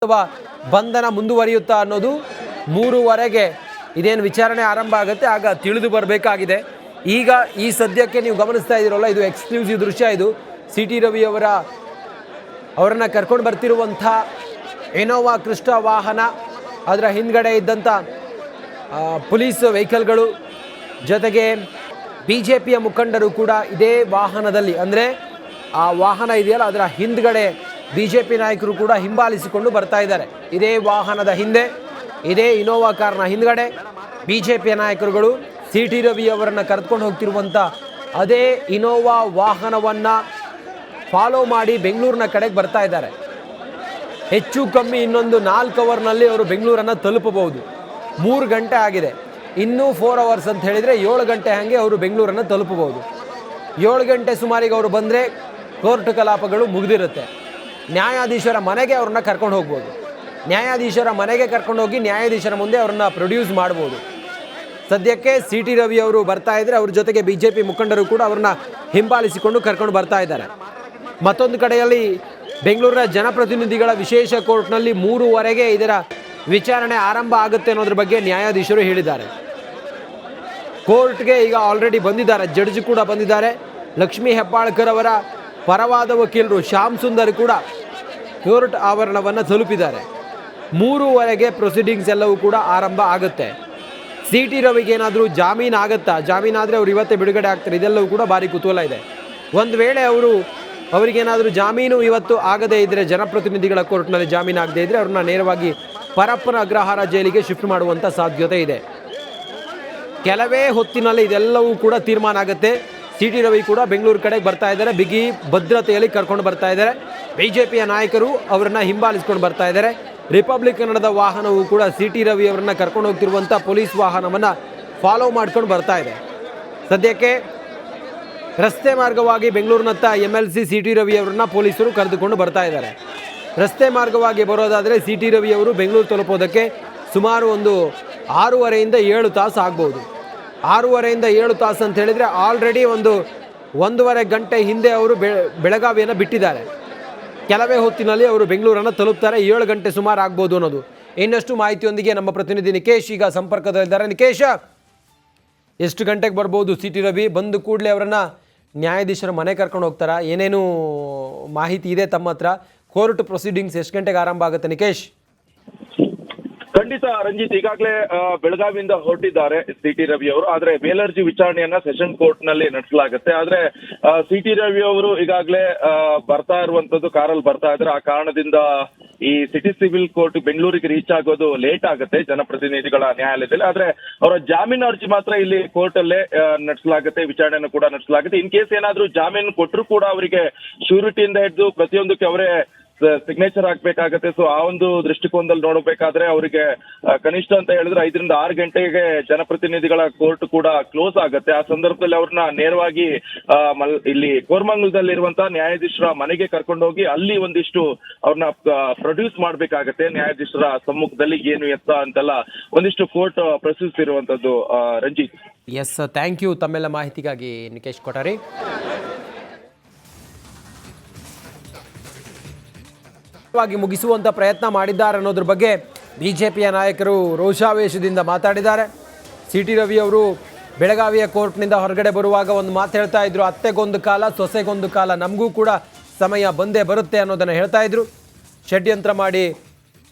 ಅಥವಾ ಬಂಧನ ಮುಂದುವರಿಯುತ್ತಾ ಅನ್ನೋದು 3:15ಗೆ ಇದೇನು ವಿಚಾರಣೆ ಆರಂಭ ಆಗುತ್ತೆ ಆಗ ತಿಳಿದು ಬರಬೇಕಾಗಿದೆ. ಈಗ ಈ ಸದ್ಯಕ್ಕೆ ನೀವು ಗಮನಿಸ್ತಾ ಇದ್ದೀರಲ್ಲ, ಇದು ಎಕ್ಸ್ಕ್ಲೂಸಿವ್ ದೃಶ್ಯ. ಇದು ಸಿ ಟಿ ರವಿ ಅವರನ್ನು ಕರ್ಕೊಂಡು ಬರ್ತಿರುವಂಥ ಇನೋವಾ ಕ್ರಿಸ್ಟಾ ವಾಹನ, ಅದರ ಹಿಂದ್ಗಡೆ ಇದ್ದಂಥ ಪೊಲೀಸ್ ವೆಹಿಕಲ್ಗಳು, ಜೊತೆಗೆ BJPಯ ಮುಖಂಡರು ಕೂಡ ಇದೇ ವಾಹನದಲ್ಲಿ, ಅಂದರೆ ಆ ವಾಹನ ಇದೆಯಲ್ಲ ಅದರ ಹಿಂದ್ಗಡೆ BJP ನಾಯಕರು ಕೂಡ ಹಿಂಬಾಲಿಸಿಕೊಂಡು ಬರ್ತಾ ಇದ್ದಾರೆ. ಇದೇ ವಾಹನದ ಹಿಂದೆ, ಇದೇ ಇನೋವಾ ಕಾರ್ನ ಹಿಂದ್ಗಡೆ BJPಯ ನಾಯಕರುಗಳು ಸಿ ಟಿ ರವಿ ಅವರನ್ನು ಕರೆದುಕೊಂಡು ಹೋಗ್ತಿರುವಂಥ ಅದೇ ಇನೋವಾ ವಾಹನವನ್ನು ಫಾಲೋ ಮಾಡಿ ಬೆಂಗಳೂರಿನ ಕಡೆಗೆ ಬರ್ತಾ ಇದ್ದಾರೆ. ಹೆಚ್ಚು ಕಮ್ಮಿ ಇನ್ನೊಂದು 4 ಅವರ್ನಲ್ಲಿ ಅವರು ಬೆಂಗಳೂರನ್ನು ತಲುಪಬಹುದು. 3 ಗಂಟೆ ಆಗಿದೆ, ಇನ್ನೂ 4 ಅವರ್ಸ್ ಅಂತ ಹೇಳಿದರೆ 7 ಗಂಟೆ ಹಾಗೆ ಅವರು ಬೆಂಗಳೂರನ್ನು ತಲುಪಬಹುದು. 7 ಗಂಟೆ ಸುಮಾರಿಗೆ ಅವರು ಬಂದರೆ ಕೋರ್ಟ್ ಕಲಾಪಗಳು ಮುಗಿದಿರುತ್ತೆ. ನ್ಯಾಯಾಧೀಶರ ಮನೆಗೆ ಅವ್ರನ್ನ ಕರ್ಕೊಂಡು ಹೋಗ್ಬೋದು. ನ್ಯಾಯಾಧೀಶರ ಮನೆಗೆ ಕರ್ಕೊಂಡು ಹೋಗಿ ನ್ಯಾಯಾಧೀಶರ ಮುಂದೆ ಅವ್ರನ್ನ ಪ್ರೊಡ್ಯೂಸ್ ಮಾಡ್ಬೋದು. ಸದ್ಯಕ್ಕೆ ಸಿ ಟಿ ರವಿ ಅವರು ಬರ್ತಾ ಇದ್ದಾರೆ, ಅವ್ರ ಜೊತೆಗೆ BJP ಮುಖಂಡರು ಕೂಡ ಅವ್ರನ್ನ ಹಿಂಬಾಲಿಸಿಕೊಂಡು ಕರ್ಕೊಂಡು ಬರ್ತಾ ಇದ್ದಾರೆ. ಮತ್ತೊಂದು ಕಡೆಯಲ್ಲಿ ಬೆಂಗಳೂರಿನ ಜನಪ್ರತಿನಿಧಿಗಳ ವಿಶೇಷ ಕೋರ್ಟ್ನಲ್ಲಿ 3:15ಗೆ ಇದರ ವಿಚಾರಣೆ ಆರಂಭ ಆಗುತ್ತೆ ಅನ್ನೋದ್ರ ಬಗ್ಗೆ ನ್ಯಾಯಾಧೀಶರು ಹೇಳಿದ್ದಾರೆ. ಕೋರ್ಟ್ಗೆ ಈಗ ಆಲ್ರೆಡಿ ಬಂದಿದ್ದಾರೆ, ಜಡ್ಜ್ ಕೂಡ ಬಂದಿದ್ದಾರೆ. ಲಕ್ಷ್ಮೀ ಹೆಬ್ಬಾಳ್ಕರ್ ಅವರ ಪರವಾದ ವಕೀಲರು ಶ್ಯಾಮ್ ಸುಂದರ್ ಕೂಡ ಕೋರ್ಟ್ ಆವರಣವನ್ನು ತಲುಪಿದ್ದಾರೆ. 3:15ಗೆ ಪ್ರೊಸೀಡಿಂಗ್ಸ್ ಎಲ್ಲವೂ ಕೂಡ ಆರಂಭ ಆಗುತ್ತೆ. ಸಿ ಟಿ ರವಿಗೆ ಏನಾದರೂ ಜಾಮೀನು ಆಗುತ್ತಾ, ಜಾಮೀನಾದರೆ ಅವರು ಇವತ್ತೇ ಬಿಡುಗಡೆ ಆಗ್ತಾರೆ, ಇದೆಲ್ಲವೂ ಕೂಡ ಭಾರಿ ಕುತೂಹಲ ಇದೆ. ಒಂದು ವೇಳೆ ಅವರಿಗೇನಾದರೂ ಜಾಮೀನು ಇವತ್ತು ಆಗದೇ ಇದ್ದರೆ, ಜನಪ್ರತಿನಿಧಿಗಳ ಕೋರ್ಟ್ನಲ್ಲಿ ಜಾಮೀನು ಆಗದೇ ಇದ್ದರೆ ಅವ್ರನ್ನ ನೇರವಾಗಿ ಪರಪ್ಪನ ಅಗ್ರಹಾರ ಜೈಲಿಗೆ ಶಿಫ್ಟ್ ಮಾಡುವಂಥ ಸಾಧ್ಯತೆ ಇದೆ. ಕೆಲವೇ ಹೊತ್ತಿನಲ್ಲಿ ಇದೆಲ್ಲವೂ ಕೂಡ ತೀರ್ಮಾನ ಆಗುತ್ತೆ. ಸಿ ಟಿ ರವಿ ಕೂಡ ಬೆಂಗಳೂರು ಕಡೆಗೆ ಬರ್ತಾ ಇದ್ದಾರೆ, ಬಿಗಿ ಭದ್ರತೆಯಲ್ಲಿ ಕರ್ಕೊಂಡು ಬರ್ತಾ ಇದ್ದಾರೆ. BJPಯ ನಾಯಕರು ಅವರನ್ನು ಹಿಂಬಾಲಿಸ್ಕೊಂಡು ಬರ್ತಾ ಇದ್ದಾರೆ. ರಿಪಬ್ಲಿಕ್ ಕನ್ನಡದ ವಾಹನವು ಕೂಡ ಸಿ ಟಿ ರವಿ ಅವರನ್ನು ಕರ್ಕೊಂಡು ಹೋಗ್ತಿರುವಂಥ ಪೊಲೀಸ್ ವಾಹನವನ್ನು ಫಾಲೋ ಮಾಡ್ಕೊಂಡು ಬರ್ತಾ ಇದೆ. ಸದ್ಯಕ್ಕೆ ರಸ್ತೆ ಮಾರ್ಗವಾಗಿ ಬೆಂಗಳೂರಿನತ್ತ MLC ಸಿ ಟಿ ರವಿ ಅವರನ್ನು ಪೊಲೀಸರು ಕರೆದುಕೊಂಡು ಬರ್ತಾ ಇದ್ದಾರೆ. ರಸ್ತೆ ಮಾರ್ಗವಾಗಿ ಬರೋದಾದರೆ ಸಿ ಟಿ ರವಿ ಅವರು ಬೆಂಗಳೂರು ತಲುಪೋದಕ್ಕೆ ಸುಮಾರು ಒಂದು 6:30ಯಿಂದ 7 ತಾಸು ಆಗ್ಬೋದು. 6:30ಯಿಂದ 7 ತಾಸು ಅಂತ ಹೇಳಿದರೆ ಆಲ್ರೆಡಿ 1.5 ಗಂಟೆ ಹಿಂದೆ ಅವರು ಬೆಳಗಾವಿಯನ್ನು ಬಿಟ್ಟಿದ್ದಾರೆ. ಕೆಲವೇ ಹೊತ್ತಿನಲ್ಲಿ ಅವರು ಬೆಂಗಳೂರನ್ನು ತಲುಪ್ತಾರೆ. 7 ಗಂಟೆ ಸುಮಾರು ಆಗ್ಬೋದು ಅನ್ನೋದು. ಇನ್ನಷ್ಟು ಮಾಹಿತಿಯೊಂದಿಗೆ ನಮ್ಮ ಪ್ರತಿನಿಧಿ ನಿಕೇಶ್ ಈಗ ಸಂಪರ್ಕದಲ್ಲಿದ್ದಾರೆ. ನಿಕೇಶ್, ಎಷ್ಟು ಗಂಟೆಗೆ ಬರ್ಬೋದು ಸಿ ಟಿ ರವಿ? ಬಂದು ಕೂಡಲೇ ಅವರನ್ನು ನ್ಯಾಯಾಧೀಶರ ಮನೆ ಕರ್ಕೊಂಡು ಹೋಗ್ತಾರಾ? ಏನೇನು ಮಾಹಿತಿ ಇದೆ ತಮ್ಮ ಹತ್ರ? ಕೋರ್ಟ್ ಪ್ರೊಸೀಡಿಂಗ್ಸ್ ಎಷ್ಟು ಗಂಟೆಗೆ ಆರಂಭ ಆಗುತ್ತೆ ನಿಕೇಶ್? ಖಂಡಿತ ರಂಜಿತ್, ಈಗಾಗಲೇ ಬೆಳಗಾವಿಯಿಂದ ಹೊರಟಿದ್ದಾರೆ ಸಿ ಟಿ ರವಿ ಅವರು. ಆದ್ರೆ ಮೇಲರ್ಜಿ ವಿಚಾರಣೆಯನ್ನ ಸೆಷನ್ ಕೋರ್ಟ್ ನಲ್ಲಿ ನಡೆಸಲಾಗುತ್ತೆ. ಆದ್ರೆ ಸಿ ಟಿ ರವಿ ಅವರು ಈಗಾಗಲೇ ಬರ್ತಾ ಇರುವಂತದ್ದು ಕಾರಲ್ಲಿ ಬರ್ತಾ ಇದ್ರೆ, ಆ ಕಾರಣದಿಂದ ಈ ಸಿಟಿ ಸಿವಿಲ್ ಕೋರ್ಟ್ ಬೆಂಗಳೂರಿಗೆ ರೀಚ್ ಆಗೋದು ಲೇಟ್ ಆಗುತ್ತೆ ಜನಪ್ರತಿನಿಧಿಗಳ ನ್ಯಾಯಾಲಯದಲ್ಲಿ. ಆದ್ರೆ ಅವರ ಜಾಮೀನು ಅರ್ಜಿ ಮಾತ್ರ ಇಲ್ಲಿ ಕೋರ್ಟ್ ಅಲ್ಲೇ ನಡೆಸಲಾಗುತ್ತೆ, ವಿಚಾರಣೆಯನ್ನು ಕೂಡ ನಡೆಸಲಾಗುತ್ತೆ. ಇನ್ ಕೇಸ್ ಏನಾದ್ರೂ ಜಾಮೀನು ಕೊಟ್ಟರು ಕೂಡ ಅವರಿಗೆ ಶ್ಯೂರಿಟಿಯಿಂದ ಹಿಡಿದು ಪ್ರತಿಯೊಂದಕ್ಕೆ ಅವರೇ ಸಿಗ್ನೇಚರ್ ಹಾಕ್ಬೇಕಾಗತ್ತೆ. ಸೊ ಆ ಒಂದು ದೃಷ್ಟಿಕೋನದಲ್ಲಿ ನೋಡಬೇಕಾದ್ರೆ ಅವರಿಗೆ ಕನಿಷ್ಠ ಅಂತ ಹೇಳಿದ್ರೆ 5 ರಿಂದ 6 ಗಂಟೆಗೆ ಜನಪ್ರತಿನಿಧಿಗಳ ಕೋರ್ಟ್ ಕೂಡ ಕ್ಲೋಸ್ ಆಗುತ್ತೆ. ಆ ಸಂದರ್ಭದಲ್ಲಿ ಅವ್ರನ್ನ ನೇರವಾಗಿ ಇಲ್ಲಿ ಕೋರಮಂಗಲದಲ್ಲಿರುವಂತಹ ನ್ಯಾಯಾಧೀಶರ ಮನೆಗೆ ಕರ್ಕೊಂಡೋಗಿ ಅಲ್ಲಿ ಒಂದಿಷ್ಟು ಅವ್ರನ್ನ ಪ್ರೊಡ್ಯೂಸ್ ಮಾಡ್ಬೇಕಾಗತ್ತೆ ನ್ಯಾಯಾಧೀಶರ ಸಮ್ಮುಖದಲ್ಲಿ. ಏನು ಎತ್ತ ಅಂತೆಲ್ಲ ಒಂದಿಷ್ಟು ಕೋರ್ಟ್ ಪ್ರೊಸೀಸ್ ಇರುವಂತದ್ದು ರಂಜಿತ್. ಎಸ್, ಥ್ಯಾಂಕ್ ಯು ತಮ್ಮೆಲ್ಲ ಮಾಹಿತಿಗಾಗಿ ನಿಕೇಶ್ ಕೊಠಾರಿ. ಮುಗಿಸುವಂತ ಪ್ರಯತ್ನ ಮಾಡಿದ್ದಾರೆ ಅನ್ನೋದ್ರ ಬಗ್ಗೆ BJPಯ ನಾಯಕರು ರೋಷಾವೇಶದಿಂದ ಮಾತಾಡಿದ್ದಾರೆ. ಸಿ ಟಿ ರವಿ ಅವರು ಬೆಳಗಾವಿಯ ಕೋರ್ಟ್ನಿಂದ ಹೊರಗಡೆ ಬರುವಾಗ ಒಂದು ಮಾತು ಹೇಳ್ತಾ ಇದ್ರು, ಅತ್ತೆಗೊಂದು ಕಾಲ ಸೊಸೆಗೊಂದು ಕಾಲ, ನಮಗೂ ಕೂಡ ಸಮಯ ಬಂದೇ ಬರುತ್ತೆ ಅನ್ನೋದನ್ನು ಹೇಳ್ತಾ ಇದ್ರು. ಷಡ್ಯಂತ್ರ ಮಾಡಿ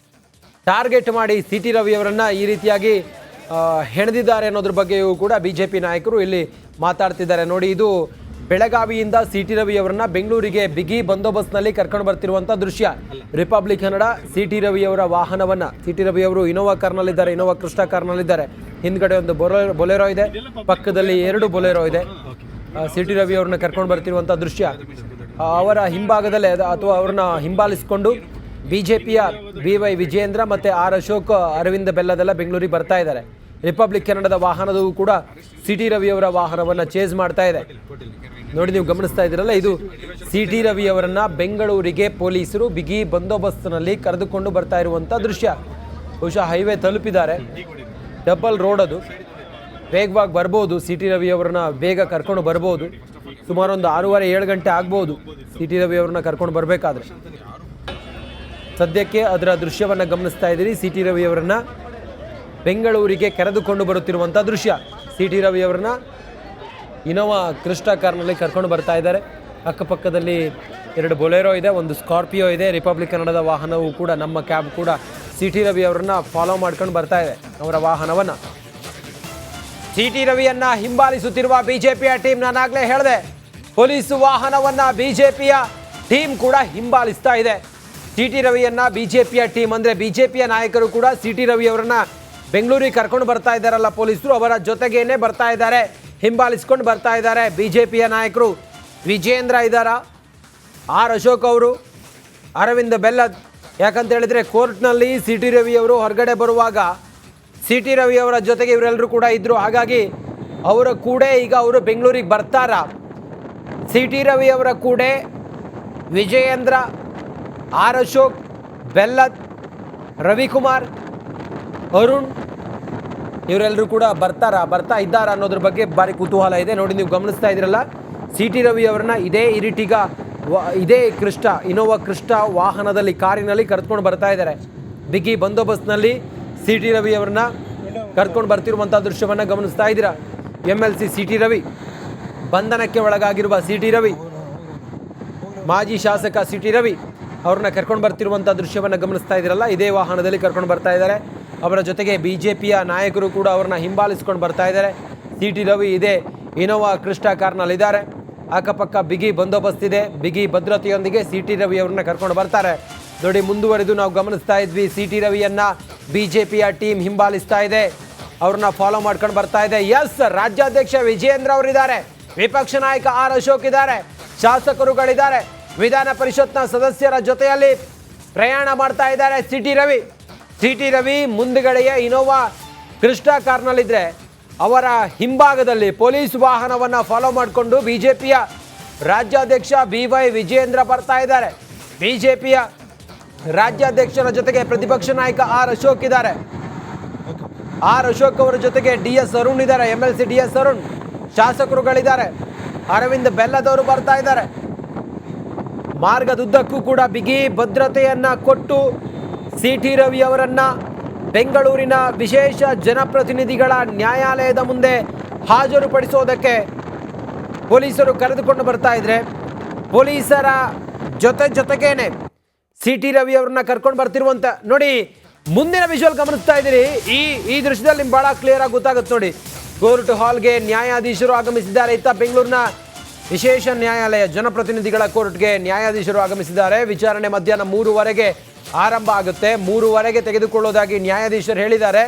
ಟಾರ್ಗೆಟ್ ಮಾಡಿ ಸಿ ಟಿ ರವಿ ಅವರನ್ನು ಈ ರೀತಿಯಾಗಿ ಹೆಣೆದಿದ್ದಾರೆ ಅನ್ನೋದ್ರ ಬಗ್ಗೆಯೂ ಕೂಡ BJP ನಾಯಕರು ಇಲ್ಲಿ ಮಾತಾಡ್ತಿದ್ದಾರೆ. ನೋಡಿ, ಇದು ಬೆಳಗಾವಿಯಿಂದ ಸಿ ಟಿ ರವಿ ಅವರನ್ನ ಬೆಂಗಳೂರಿಗೆ ಬಿಗಿ ಬಂದೋಬಸ್ತ್ನಲ್ಲಿ ಕರ್ಕೊಂಡು ಬರ್ತಿರುವಂಥ ದೃಶ್ಯ. Republic Kannada C T Ravi ಅವರ ವಾಹನವನ್ನು, ಸಿ ಟಿ ರವಿ ಅವರು ಇನೋವಾ ಕಾರ್ನಲ್ಲಿದ್ದಾರೆ, ಇನೋವಾ ಕ್ರಿಸ್ಟಾ ಕಾರ್ನಲ್ಲಿದ್ದಾರೆ. ಹಿಂದ್ಗಡೆ ಒಂದು ಬೊಲೆರೋ ಇದೆ, ಪಕ್ಕದಲ್ಲಿ 2 ಬೊಲೆರೋ ಇದೆ. ಸಿ ಟಿ ರವಿ ಅವ್ರನ್ನ ಕರ್ಕೊಂಡು ಬರ್ತಿರುವಂಥ ದೃಶ್ಯ. ಅವರ ಹಿಂಭಾಗದಲ್ಲೇ ಅಥವಾ ಅವ್ರನ್ನ ಹಿಂಬಾಲಿಸಿಕೊಂಡು BJPಯ BY ವಿಜೇಂದ್ರ ಮತ್ತು R ಅಶೋಕ್, ಅರವಿಂದ ಬೆಲ್ಲದೆಲ್ಲ ಬೆಂಗಳೂರಿಗೆ ಬರ್ತಾ ಇದ್ದಾರೆ. ರಿಪಬ್ಲಿಕ್ ಕನ್ನಡದ ವಾಹನದವು ಕೂಡ ಸಿ ಟಿ ರವಿ ಅವರ ವಾಹನವನ್ನು ಚೇಸ್ ಮಾಡ್ತಾ ಇದೆ. ನೋಡಿ, ನೀವು ಗಮನಿಸ್ತಾ ಇದ್ದೀರಲ್ಲ, ಇದು ಸಿ ಟಿ ರವಿ ಅವರನ್ನು ಬೆಂಗಳೂರಿಗೆ ಪೊಲೀಸರು ಬಿಗಿ ಬಂದೋಬಸ್ತ್ನಲ್ಲಿ ಕರೆದುಕೊಂಡು ಬರ್ತಾ ಇರುವಂಥ ದೃಶ್ಯ. ಬಹುಶಃ ಹೈವೇ ತಲುಪಿದ್ದಾರೆ, ಡಬಲ್ ರೋಡ್ ಅದು, ವೇಗವಾಗಿ ಬರ್ಬೋದು. ಸಿ ಟಿ ರವಿ ಅವರನ್ನ ಬೇಗ ಕರ್ಕೊಂಡು ಬರ್ಬೋದು. ಸುಮಾರು ಒಂದು 6:30-7 ಗಂಟೆ ಆಗ್ಬೋದು ಸಿ ಟಿ ರವಿ ಅವ್ರನ್ನ ಕರ್ಕೊಂಡು ಬರಬೇಕಾದ್ರೆ. ಸದ್ಯಕ್ಕೆ ಅದರ ದೃಶ್ಯವನ್ನು ಗಮನಿಸ್ತಾ ಇದ್ದೀರಿ. ಸಿ ಟಿ ರವಿ ಅವರನ್ನ ಬೆಂಗಳೂರಿಗೆ ಕರೆದುಕೊಂಡು ಬರುತ್ತಿರುವಂಥ ದೃಶ್ಯ. ಸಿ ಟಿ ರವಿ ಅವರನ್ನ ಇನೋವಾ ಕ್ರಿಸ್ಟಾ ಕಾರ್ನಲ್ಲಿ ಕರ್ಕೊಂಡು ಬರ್ತಾ ಇದ್ದಾರೆ. ಅಕ್ಕಪಕ್ಕದಲ್ಲಿ 2 ಬೊಲೆರೋ ಇದೆ, ಒಂದು ಸ್ಕಾರ್ಪಿಯೋ ಇದೆ. ರಿಪಬ್ಲಿಕ್ ಕನ್ನಡದ ವಾಹನವು ಕೂಡ, ನಮ್ಮ ಕ್ಯಾಬ್ ಕೂಡ ಸಿ ಟಿ ರವಿ ಅವರನ್ನ ಫಾಲೋ ಮಾಡ್ಕೊಂಡು ಬರ್ತಾ ಇದೆ, ಅವರ ವಾಹನವನ್ನು. ಸಿ ಟಿ ರವಿಯನ್ನ ಹಿಂಬಾಲಿಸುತ್ತಿರುವ ಬಿಜೆಪಿಯ ಟೀಮ್, ನಾನಾಗಲೇ ಹೇಳಿದೆ, ಪೊಲೀಸ್ ವಾಹನವನ್ನ ಬಿಜೆಪಿಯ ಟೀಮ್ ಕೂಡ ಹಿಂಬಾಲಿಸ್ತಾ ಇದೆ. ಸಿ ಟಿ ರವಿಯನ್ನ ಬಿಜೆಪಿಯ ಟೀಮ್ ಅಂದರೆ ಬಿಜೆಪಿಯ ನಾಯಕರು ಕೂಡ ಸಿ ಟಿ ರವಿ ಅವರನ್ನ ಬೆಂಗಳೂರಿಗೆ ಕರ್ಕೊಂಡು ಬರ್ತಾ ಇದ್ದಾರಲ್ಲ ಪೊಲೀಸರು, ಅವರ ಜೊತೆಗೇನೆ ಬರ್ತಾ ಇದ್ದಾರೆ, ಹಿಂಬಾಲಿಸ್ಕೊಂಡು ಬರ್ತಾ ಇದ್ದಾರೆ. ಬಿಜೆಪಿಯ ನಾಯಕರು ವಿಜೇಂದ್ರ ಇದ್ದಾರ, ಆರ್ ಅಶೋಕ್ ಅವರು, ಅರವಿಂದ್ ಬೆಲ್ಲದ್. ಯಾಕಂತ ಹೇಳಿದ್ರೆ ಕೋರ್ಟ್ನಲ್ಲಿ ಸಿ ಟಿ ರವಿ ಅವರು ಹೊರಗಡೆ ಬರುವಾಗ ಸಿ ಟಿ ರವಿ ಅವರ ಜೊತೆಗೆ ಇವರೆಲ್ಲರೂ ಕೂಡ ಇದ್ದರು. ಹಾಗಾಗಿ ಅವರ ಕೂಡ ಈಗ ಅವರು ಬೆಂಗಳೂರಿಗೆ ಬರ್ತಾರ. ಸಿ ಟಿ ರವಿ ಅವರ ಕೂಡ ವಿಜಯೇಂದ್ರ, ಆರ್ ಅಶೋಕ್, ಬೆಲ್ಲದ್, ರವಿಕುಮಾರ್, ಅರುಣ್ ಇವರೆಲ್ಲರೂ ಕೂಡ ಬರ್ತಾ ಇದ್ದಾರಾ ಅನ್ನೋದ್ರ ಬಗ್ಗೆ ಭಾರಿ ಕುತೂಹಲ ಇದೆ. ನೋಡಿ, ನೀವು ಗಮನಿಸ್ತಾ ಇದ್ದೀರಲ್ಲ, ಸಿ ಟಿ ರವಿ ಅವರನ್ನ ಇದೇ ಇರಿಟಿಗ ಇದೇ ಇನೋವಾ ಕ್ರಿಸ್ಟಾ ವಾಹನದಲ್ಲಿ, ಕಾರಿನಲ್ಲಿ ಕರೆದುಕೊಂಡು ಬರ್ತಾ ಇದ್ದಾರೆ. ಬಿಗಿ ಬಂದೋಬಸ್ತ್ನಲ್ಲಿ ಸಿ ಟಿ ರವಿ ಅವರನ್ನ ಕರ್ಕೊಂಡು ಬರ್ತಿರುವಂಥ ದೃಶ್ಯವನ್ನು ಗಮನಿಸ್ತಾ ಇದ್ದೀರಾ. MLC ಸಿ ಟಿ ರವಿ, ಬಂಧನಕ್ಕೆ ಒಳಗಾಗಿರುವ ಸಿ ಟಿ ರವಿ, ಮಾಜಿ ಶಾಸಕ ಸಿ ಟಿ ರವಿ ಅವ್ರನ್ನ ಕರ್ಕೊಂಡು ಬರ್ತಿರುವಂಥ ದೃಶ್ಯವನ್ನು ಗಮನಿಸ್ತಾ ಇದ್ದೀರಲ್ಲ, ಇದೇ ವಾಹನದಲ್ಲಿ ಕರ್ಕೊಂಡು ಬರ್ತಾ ಇದ್ದಾರೆ. ಅವರ ಜೊತೆಗೆ ಬಿಜೆಪಿಯ ನಾಯಕರು ಕೂಡ ಅವ್ರನ್ನ ಹಿಂಬಾಲಿಸ್ಕೊಂಡು ಬರ್ತಾ ಇದ್ದಾರೆ. ಸಿ ಟಿ ರವಿ ಇದೇ ಇನೋವಾ ಕ್ರಿಸ್ಟಾ ಕಾರ್ನಲ್ಲಿದ್ದಾರೆ. ಅಕ್ಕಪಕ್ಕ ಬಿಗಿ ಬಂದೋಬಸ್ತ್ ಇದೆ, ಬಿಗಿ ಭದ್ರತೆಯೊಂದಿಗೆ ಸಿ ಟಿ ರವಿ ಅವ್ರನ್ನ ಕರ್ಕೊಂಡು ಬರ್ತಾರೆ. ನೋಡಿ, ಮುಂದುವರೆದು ನಾವು ಗಮನಿಸ್ತಾ ಇದ್ವಿ, ಸಿ ಟಿ ರವಿಯನ್ನ ಬಿಜೆಪಿಯ ಟೀಮ್ ಹಿಂಬಾಲಿಸ್ತಾ ಇದೆ, ಅವ್ರನ್ನ ಫಾಲೋ ಮಾಡ್ಕೊಂಡು ಬರ್ತಾ ಇದೆ. ಎಸ್, ರಾಜ್ಯಾಧ್ಯಕ್ಷ ವಿಜಯೇಂದ್ರ ಅವರಿದ್ದಾರೆ, ವಿಪಕ್ಷ ನಾಯಕ ಆರ್ ಅಶೋಕ್ ಇದ್ದಾರೆ, ಶಾಸಕರುಗಳಿದ್ದಾರೆ, ವಿಧಾನ ಪರಿಷತ್ನ ಸದಸ್ಯರ ಜೊತೆಯಲ್ಲಿ ಪ್ರಯಾಣ ಮಾಡ್ತಾ ಇದ್ದಾರೆ C T Ravi. C T Ravi ಮುಂದುಗಡೆಯ ಇನೋವಾ ಕ್ರಿಸ್ಟಾ ಕಾರ್ನಲ್ಲಿದ್ದರೆ, ಅವರ ಹಿಂಭಾಗದಲ್ಲಿ ಪೊಲೀಸ್ ವಾಹನವನ್ನು ಫಾಲೋ ಮಾಡಿಕೊಂಡು ಬಿಜೆಪಿಯ ರಾಜ್ಯಾಧ್ಯಕ್ಷ BY ವಿಜಯೇಂದ್ರ ಬರ್ತಾ ಇದ್ದಾರೆ. ಬಿಜೆಪಿಯ ರಾಜ್ಯಾಧ್ಯಕ್ಷರ ಜೊತೆಗೆ ಪ್ರತಿಪಕ್ಷ ನಾಯಕ ಆರ್ ಅಶೋಕ್ ಇದ್ದಾರೆ. ಆರ್ ಅಶೋಕ್ ಅವರ ಜೊತೆಗೆ DS ಅರುಣ್ ಇದ್ದಾರೆ, MLC DS ಅರುಣ್, ಶಾಸಕರುಗಳಿದ್ದಾರೆ, ಅರವಿಂದ್ ಬೆಲ್ಲದವರು ಬರ್ತಾ ಇದ್ದಾರೆ. ಮಾರ್ಗದುದ್ದಕ್ಕೂ ಕೂಡ ಬಿಗಿ ಭದ್ರತೆಯನ್ನ ಕೊಟ್ಟು ಸಿ ಟಿ ರವಿ ಅವರನ್ನ ಬೆಂಗಳೂರಿನ ವಿಶೇಷ ಜನಪ್ರತಿನಿಧಿಗಳ ನ್ಯಾಯಾಲಯದ ಮುಂದೆ ಹಾಜರುಪಡಿಸೋದಕ್ಕೆ ಪೊಲೀಸರು ಕರೆದುಕೊಂಡು ಬರ್ತಾ ಇದ್ರೆ, ಪೊಲೀಸರ ಜೊತೆಗೇನೆ ಸಿ ಟಿ ರವಿ ಅವ್ರನ್ನ ಕರ್ಕೊಂಡು ಬರ್ತಿರುವಂತ ನೋಡಿ. ಮುಂದಿನ ವಿಜುವಲ್ ಗಮನಿಸ್ತಾ ಇದ್ದೀರಿ, ಈ ದೃಶ್ಯದಲ್ಲಿ ನಿಮ್ಗೆ ಬಹಳ ಕ್ಲಿಯರ್ ಆಗಿ ಗೊತ್ತಾಗುತ್ತೆ ನೋಡಿ. ಕೋರ್ಟ್ ಹಾಲ್ಗೆ ನ್ಯಾಯಾಧೀಶರು ಆಗಮಿಸಿದ್ದಾರೆ. ಇತ್ತ ಬೆಂಗಳೂರಿನ ವಿಶೇಷ ನ್ಯಾಯಾಲಯ ಜನಪ್ರತಿನಿಧಿಗಳ ಕೋರ್ಟ್ಗೆ ನ್ಯಾಯಾಧೀಶರು ಆಗಮಿಸಿದ್ದಾರೆ. ವಿಚಾರಣೆ ಮಧ್ಯಾಹ್ನ 3:15 ಆರಂಭ ಆಗುತ್ತೆ. 3:15 ತೆಗೆದುಕೊಳ್ಳೋದಾಗಿ ನ್ಯಾಯಾಧೀಶರು ಹೇಳಿದ್ದಾರೆ.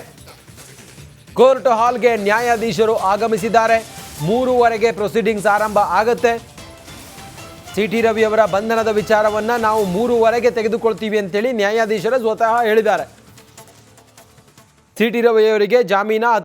ಕೋರ್ಟ್ ಹಾಲ್ಗೆ ನ್ಯಾಯಾಧೀಶರು ಆಗಮಿಸಿದ್ದಾರೆ. 3:15 ಪ್ರೊಸೀಡಿಂಗ್ಸ್ ಆರಂಭ ಆಗುತ್ತೆ. ಸಿ ಟಿ ರವಿ ಅವರ ಬಂಧನದ ವಿಚಾರವನ್ನ ನಾವು 3:15 ತೆಗೆದುಕೊಳ್ತೀವಿ ಅಂತೇಳಿ ನ್ಯಾಯಾಧೀಶರು ಸ್ವತಃ ಹೇಳಿದ್ದಾರೆ. ಸಿ ಟಿ ರವಿ ಅವರಿಗೆ ಜಾಮೀನ